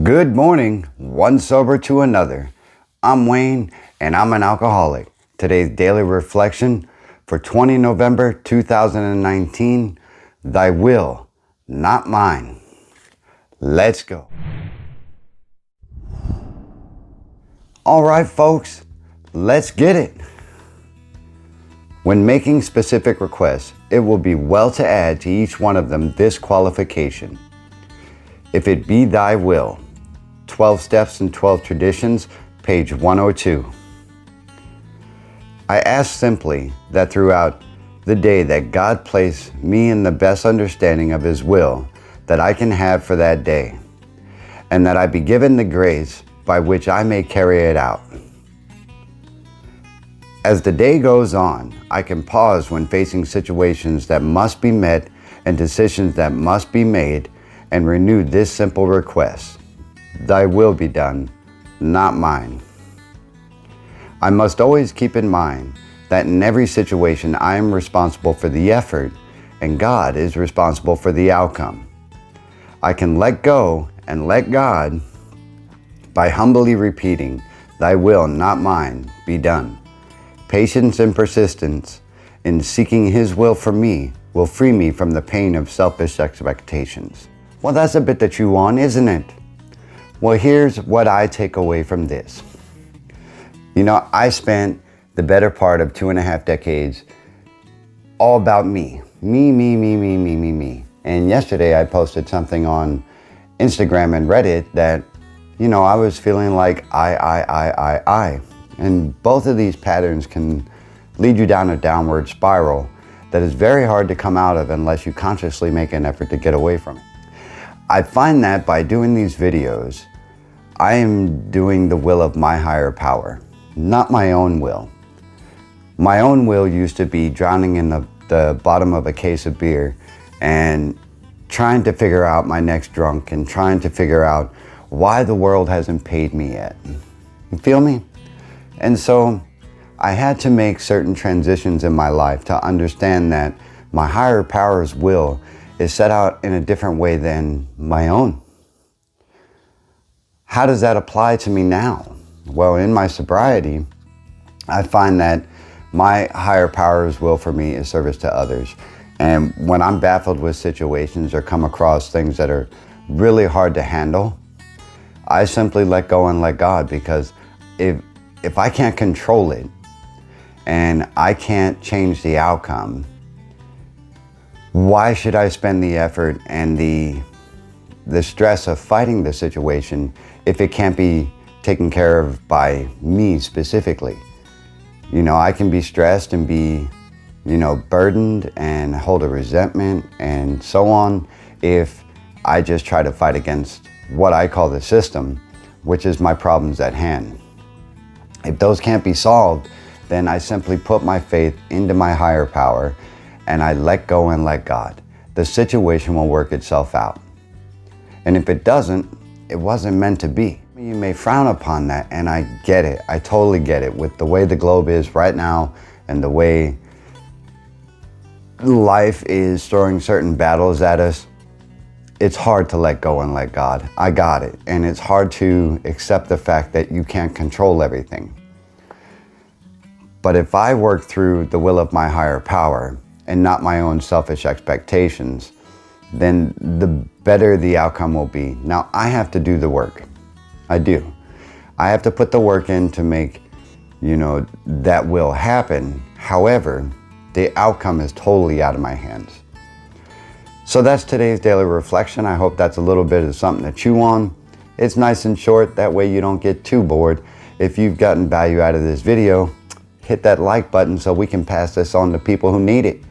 Good morning, one sober to another. I'm Wayne and I'm an alcoholic. Today's daily reflection for 20 November 2019, Thy will, not mine. Let's go. All right, folks, let's get it. When making specific requests, it will be well to add to each one of them this qualification. If it be thy will. 12 Steps and 12 Traditions, page 102. I ask simply that throughout the day that God place me in the best understanding of His will that I can have for that day, and that I be given the grace by which I may carry it out. As the day goes on, I can pause when facing situations that must be met and decisions that must be made and renew this simple request. Thy will be done, not mine. I must always keep in mind that in every situation I am responsible for the effort and God is responsible for the outcome. I can let go and let God by humbly repeating, Thy will, not mine, be done. Patience and persistence in seeking His will for me will free me from the pain of selfish expectations. Well, that's a bit to chew on, isn't it? Well, here's what I take away from this. I spent the better part of 2.5 decades all about me. Me. And yesterday I posted something on Instagram and Reddit that, I was feeling like I. And both of these patterns can lead you down a downward spiral that is very hard to come out of unless you consciously make an effort to get away from it. I find that by doing these videos, I am doing the will of my higher power, not my own will. My own will used to be drowning in the bottom of a case of beer and trying to figure out my next drunk and trying to figure out why the world hasn't paid me yet. You feel me? And so I had to make certain transitions in my life to understand that my higher power's will is set out in a different way than my own. How does that apply to me now? Well, in my sobriety, I find that my higher power's will for me is service to others. And when I'm baffled with situations or come across things that are really hard to handle, I simply let go and let God, because if I can't control it and I can't change the outcome, why should I spend the effort and the stress of fighting the situation if it can't be taken care of by me specifically? I can be stressed and be, burdened and hold a resentment and so on if I just try to fight against what I call the system, which is my problems at hand. If those can't be solved, then I simply put my faith into my higher power and I let go and let God. The situation will work itself out. And if it doesn't, it wasn't meant to be. You may frown upon that, and I get it. I totally get it. With the way the globe is right now and the way life is throwing certain battles at us, it's hard to let go and let God. I got it. And it's hard to accept the fact that you can't control everything. But if I work through the will of my higher power and not my own selfish expectations, then the better the outcome will be. Now, I have to do the work. I do. I have to put the work in to make, that will happen. However, the outcome is totally out of my hands. So that's today's daily reflection. I hope that's a little bit of something to chew on. It's nice and short. That way you don't get too bored. If you've gotten value out of this video, hit that like button so we can pass this on to people who need it.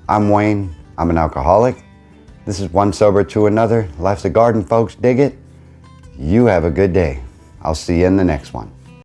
I'm Wayne. I'm an alcoholic. This is one sober to another. Life's a garden, folks. Dig it. You have a good day. I'll see you in the next one.